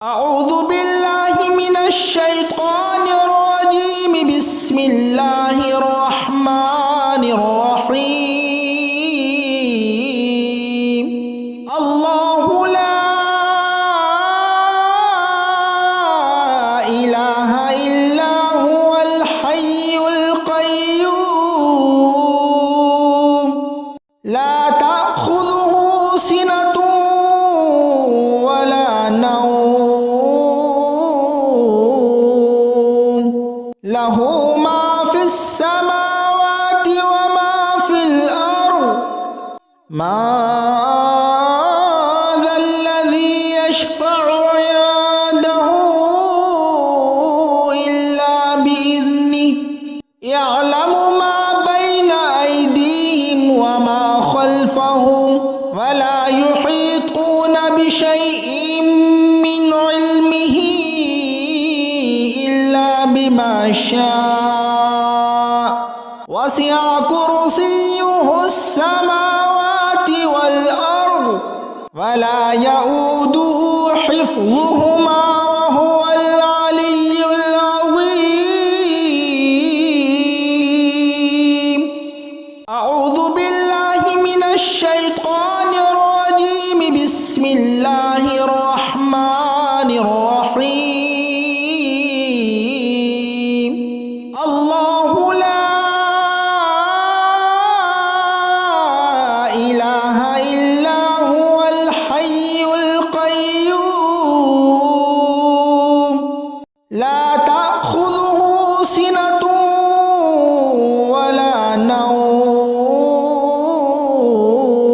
أعوذ بالله من الشيطان الرجيم بسم الله الرحمن الرحيم الله لا إله إلا هو الحي القيوم لا تأخذه سنة ولا نوم له ما في السماوات وما في الأرض ما ذا الذي يشفع عنده إلا بإذنه يعلم ما بين أيديهم وما خلفهم ولا يحيطون بشيء من علمه إلا بما شاء وسع كرسيه السماوات والأرض ولا يؤوده حفظهما وهو العلي العظيم أعوذ بالله من الشيطان الرجيم بسم الله الرحمن الرحيم الله لا إله إلا هو الحي القيوم لا تأخذه سنة ولا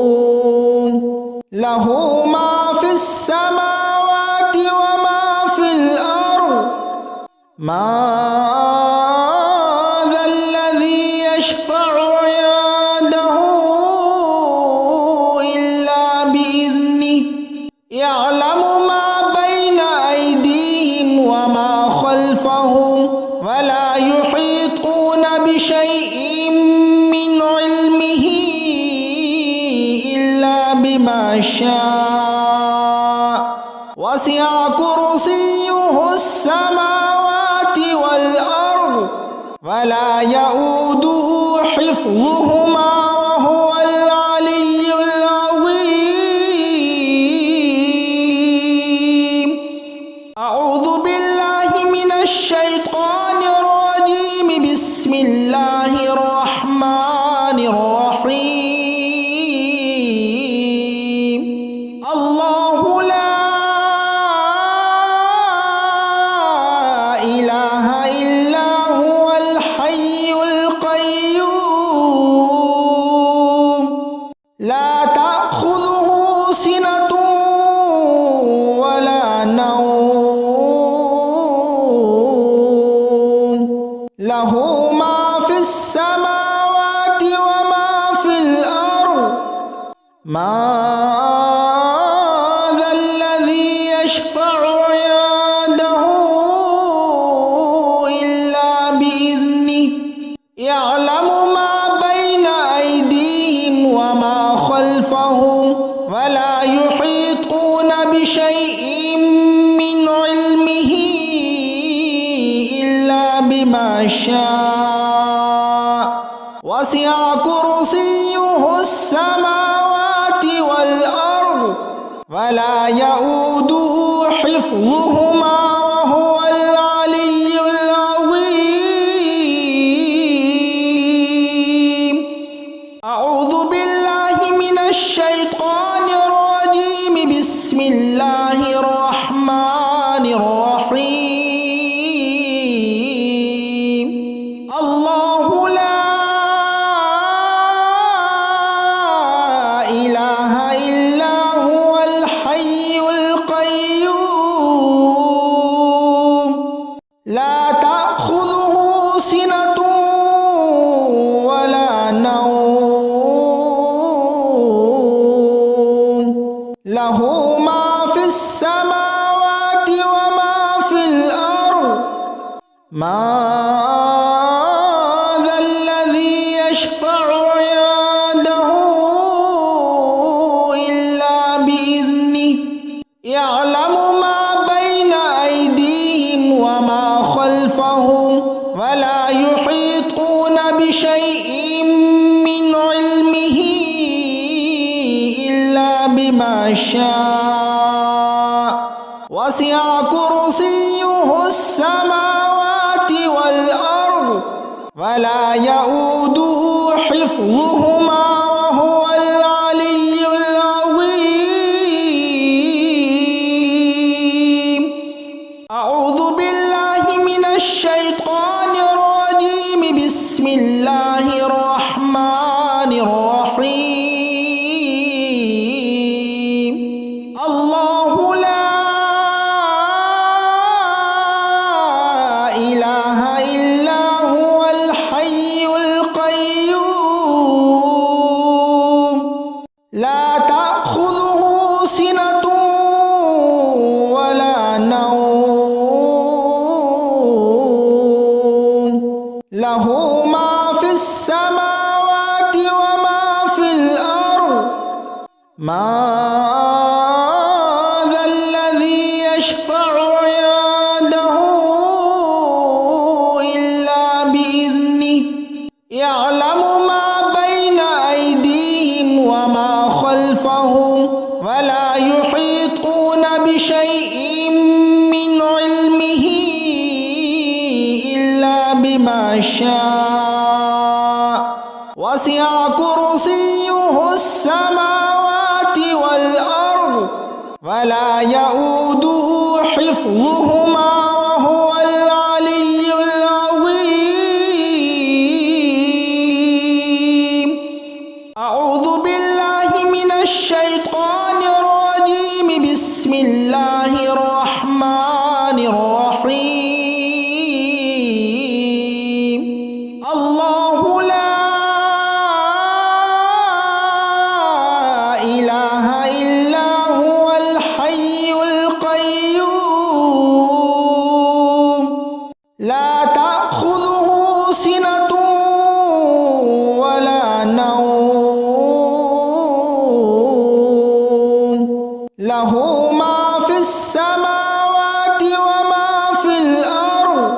نوم له ما في السماوات وما في الأرض ما ذا الذي يشفع عنده إلا بإذنه يعلم ما بين أيديهم وما خلفهم ولا يحيطون بشيء من علمه إلا بما شاء وسع كرسيه السماوات والأرض ولا يؤوده حفظهما وهو العلي العظيم أعوذ بالله من الشيطان الرجيم بسم الله الرحمن الرحيم الله لا إله إلا هو الحي القيوم لا تأخذه سنة ولا نوم له ما في السماوات وما في الأرض ما ذا الذي يشفع عنده إلا بإذنه يعلم ما بين أيديهم وما خلفهم ولا يحيطون بشيء من علمه إلا بما شاء وسع كرسيه السماوات والأرض ولا يؤوده حفظهما وهو العلي العظيم أعوذ بالله من الشيطان الرجيم بسم الله الرحمن الرحيم الله لا إله إلا هو الحي القيوم لا تأخذه سنة ولا نوم له ما في السماوات وما في الأرض ما ذا الذي يشفع عنده إلا بإذنه يعلم ما بين وسع كرسيه السماوات والأرض ولا يؤوده حفظهما وهو العلي العظيم. أعوذ بالله من الشيطان الرجيم. بسم الله الرحمن الرحيم. الله لا إله إلا هو الحي القيوم لا تأخذه سنة ولا نوم له ما في السماوات وما في الأرض. ما ذا الذي يشفع عنده إلا بإذنه يعلم ما بين أيديهم وما خلفهم ولا يحيطون بشيء من علمه إلا بما شاء. وسع كرسيه السماوات والأرض ولا يؤوده حفظهما وهو العلي العظيم. أعوذ بالله من الشيطان الرجيم. بسم الله الرحمن الرحيم. الله لا إله إلا هو الحي القيوم لا تأخذه سنة ولا نوم له ما في السماوات وما في الأرض.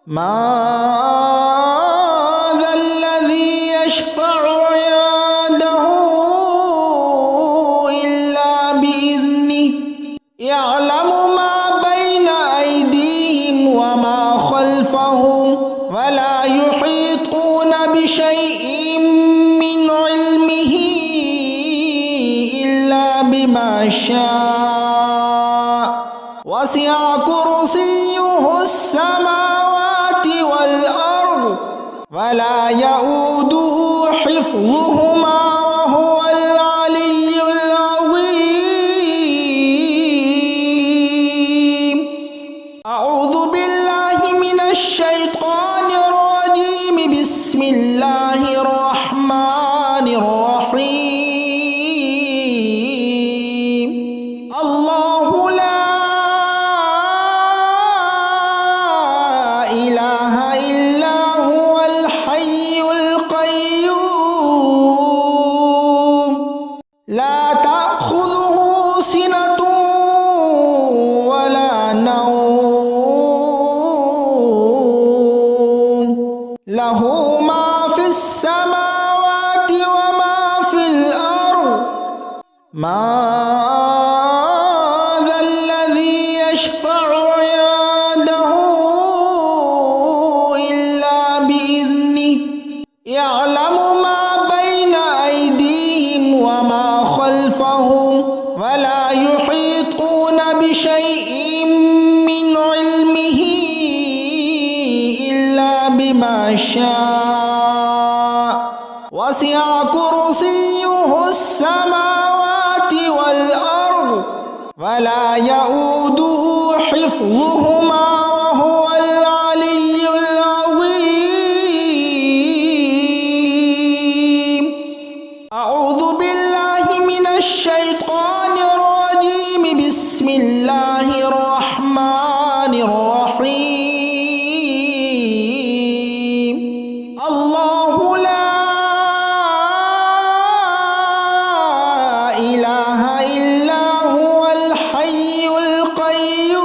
ما ذا الذي يشفع عنده إلا بإذنه يعلم ما بين أيديهم وما خلفهم ولا يحيطون بشيء من علمه إلا بما شاء. وسع كرسيه السماوات والأرض ولا يؤوده حفظهما وهو العلي العظيم. أعوذ بالله من الشيطان الرجيم. بسم الله الرحمن الرحيم. الله لا إله إلا هو الحي القيوم لا تأخذه سنة ولا نوم له ما في السماوات وما في الأرض. ما ذا الذي يشفع عنده إلا بإذنه يعلم ما بين أيديهم وما خلفهم ولا يحيطون بشيء من علمه إلا بما شاء. وسع كرسيه السماوات والأرض ولا يؤوده حفظهما وهو العلي العظيم. أعوذ بالله من الشيطان الرجيم. بسم الله الرحمن الرحيم. الله لا إله إلا هو الحي القيوم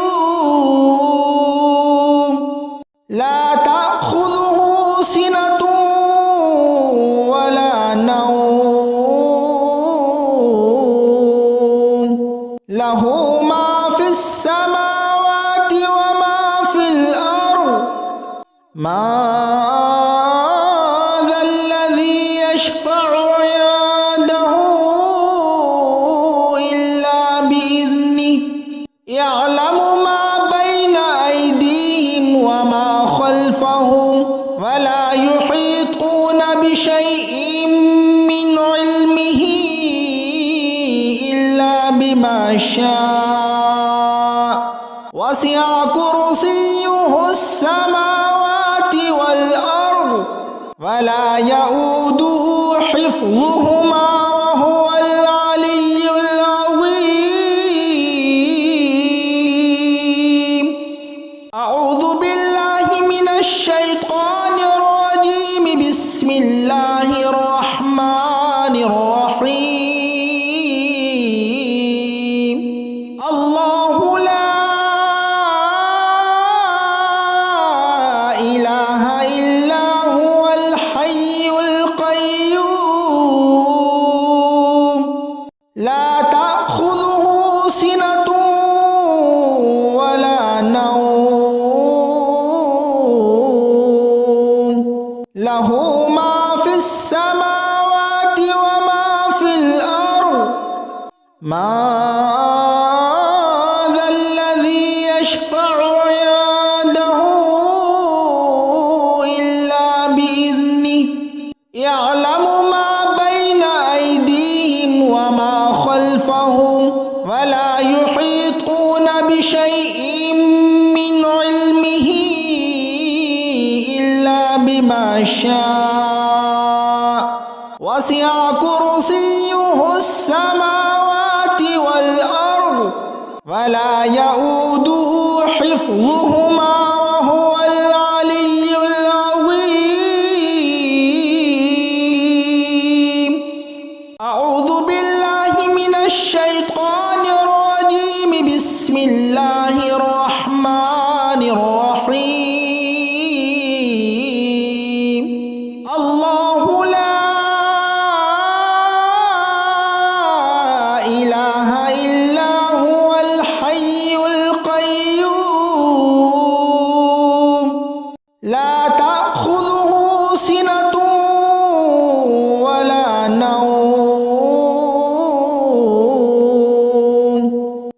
لا تأخذه سنة ولا نوم له ما في السماوات ما ذا الذي يشفع عنده إلا بإذنه يعلم ما بين أيديهم وما خلفهم ولا يحيطون بشيء من علمه إلا بما شاء وسع كرسيه السماوات والأرض ولا يؤوده حفظهما وهو العلي العظيم. أعوذ بالله من الشيطان الرجيم. بسم الله الرحمن الرحيم. الله لا إله إلا هو الحي القيوم لا تأخذه سنة ولا نوم له ما في السماوات وما في الأرض. ما ذا الذي يشفع عنده إلا بإذنه يعلم ما بين أيديهم وما خلفهم ولا يحيطون بشيء من علمه إلا بما شاء وسع كرسيه السماوات والأرض ولا يؤوده حفظهما وهو العلي العظيم. أعوذ بالله من الشيطان الرجيم. بسم الله الرحمن الرحيم. الله لا إله إلا هو الحي القيوم لا تأخذه سنة ولا نوم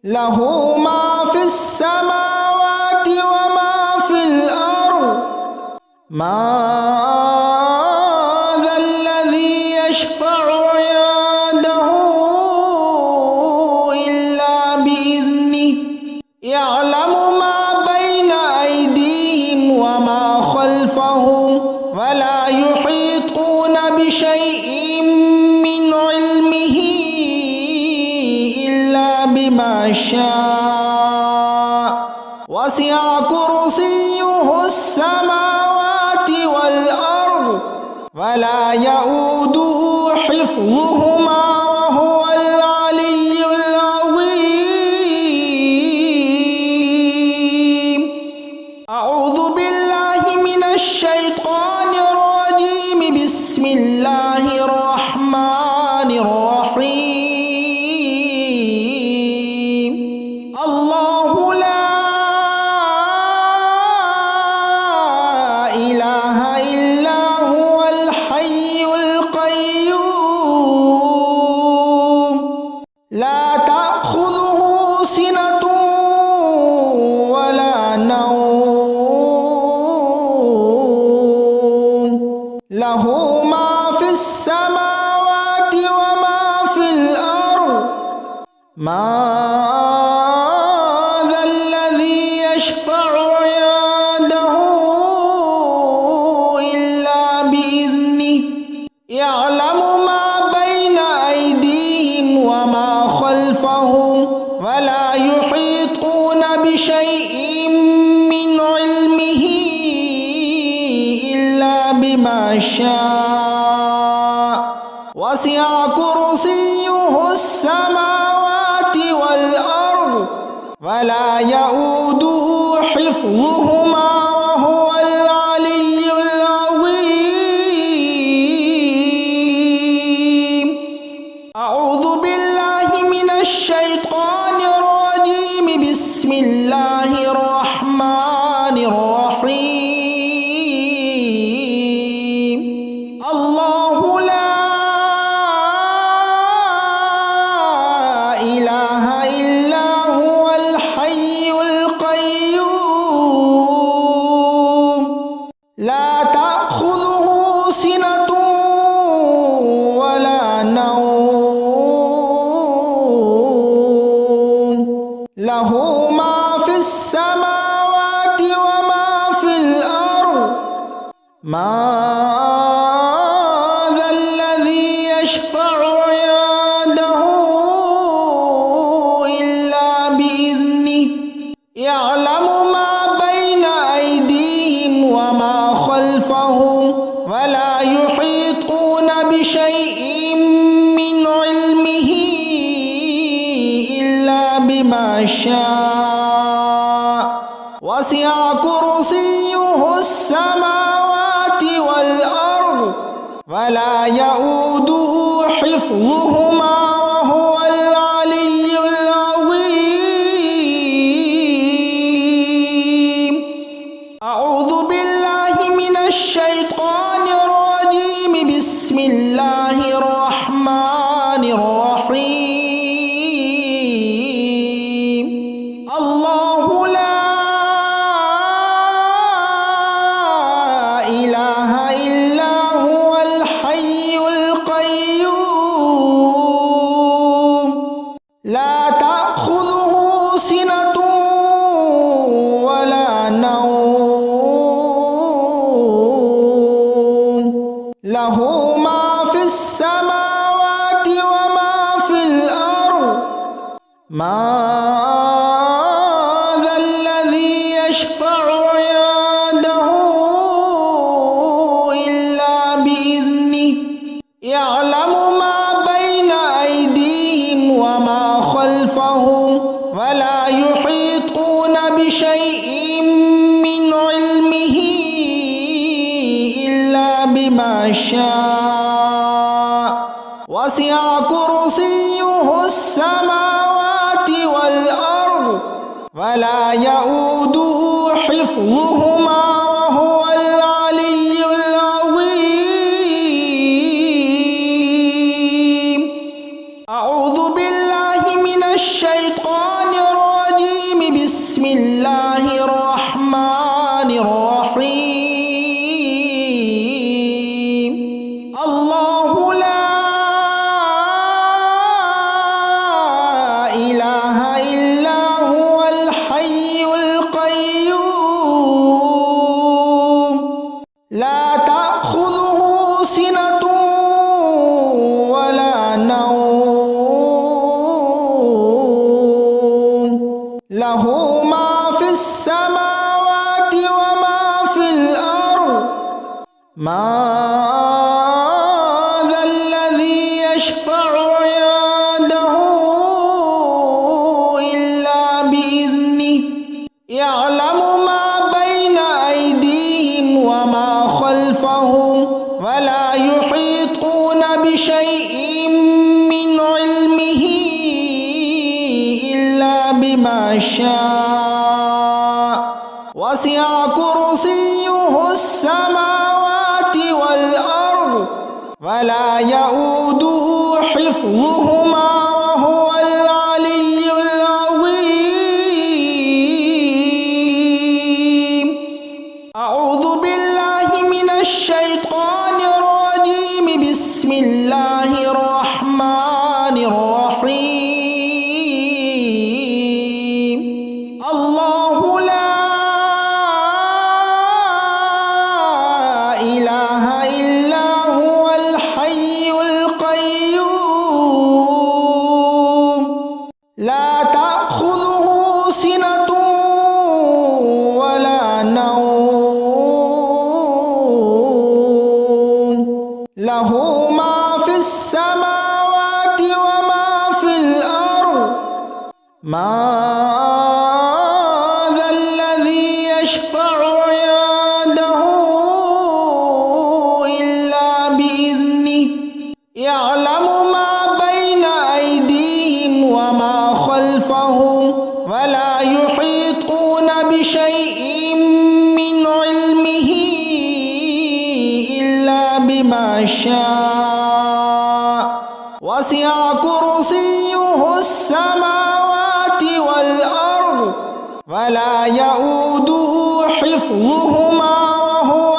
له ما في السماوات وما في الأرض. ما ذا الذي يشفع عنده إلا بإذنه يعلم ما بين أيديهم وما خلفهم ولا يحيطون بشيء من علمه إلا بما شاء وسع كرسيه السماوات والأرض ولا يؤوده حفظهما وهو العلي العظيم. أعوذ بالله من الشيطان الرجيم. بسم الله الرحمن الرحيم. الله لا إله إلا هو الحي القيوم لا تأخذه سنة ولا نوم له ما في السماوات وما في الأرض. ما ذا الذي يشفع عنده إلا بإذنه يعلم ما بين أيديهم وما خلفهم ولا يحيطون بشيء من علمه إلا بما شاء وسع كرسيه السماوات والأرض ولا يؤوده حفظهما وهو العلي العظيم. أعوذ بالله من الشيطان الرجيم. بسم الله الرحمن الرحيم. السماوات وما في الأرض ما ذا الذي يشفع عنده إلا بإذنه يعلم ما بين أيديهم وما خلفهم ولا يحيطون بشيء من علمه إلا بما شاء وسع كرسيه السماوات والأرض ولا يؤوده حفظهما وهو العلي العظيم. أعوذ بالله من الشيطان الرجيم. بسم الله الرحمن الرحيم. الله لا إله إلا هو الحي القيوم لا تأخذه سنة ولا نوم له ما في السماوات وما في الأرض ما ذا الذي يشفع عنده إلا بإذنه يعلم ما بين أيديهم وما خلفهم ولا يحيطون بشيء من علمه إلا بما شاء وسع كرسيه السماوات والأرض ولا يؤوده حفظهما وهو العلي العظيم. أعوذ بالله من الشيطان الرجيم. بسم الله الرحمن الرحيم. الله لا إله إلا هو الحي القيوم لا تأخذه سنة ولا نوم له ما في السماوات وما في الأرض ما ذا الذي يشفع عنده إلا بإذنه يعلم ما بين أيديهم وما خلفهم ولا يحيطون بشيء من علمه إلا بما شاء وسع كرسيه السماوات والأرض ولا يؤوده حفظهما وهو العلي العظيم. أعوذ بالله من الشيطان الرجيم. بسم الله الرحمن الرحيم. الله لا إله إلا هو الحي القيوم لا تأخذه سنة ولا نوم له ما في السماوات وما في الأرض ما ذا الذي يشفع عنده إلا بإذنه يعلم ما بين أيديهم وما خلفهم ولا يحيطون بشيء من علمه إلا بما شاء وسع كرسيه السماوات والأرض ولا يؤوده حفظهما وهو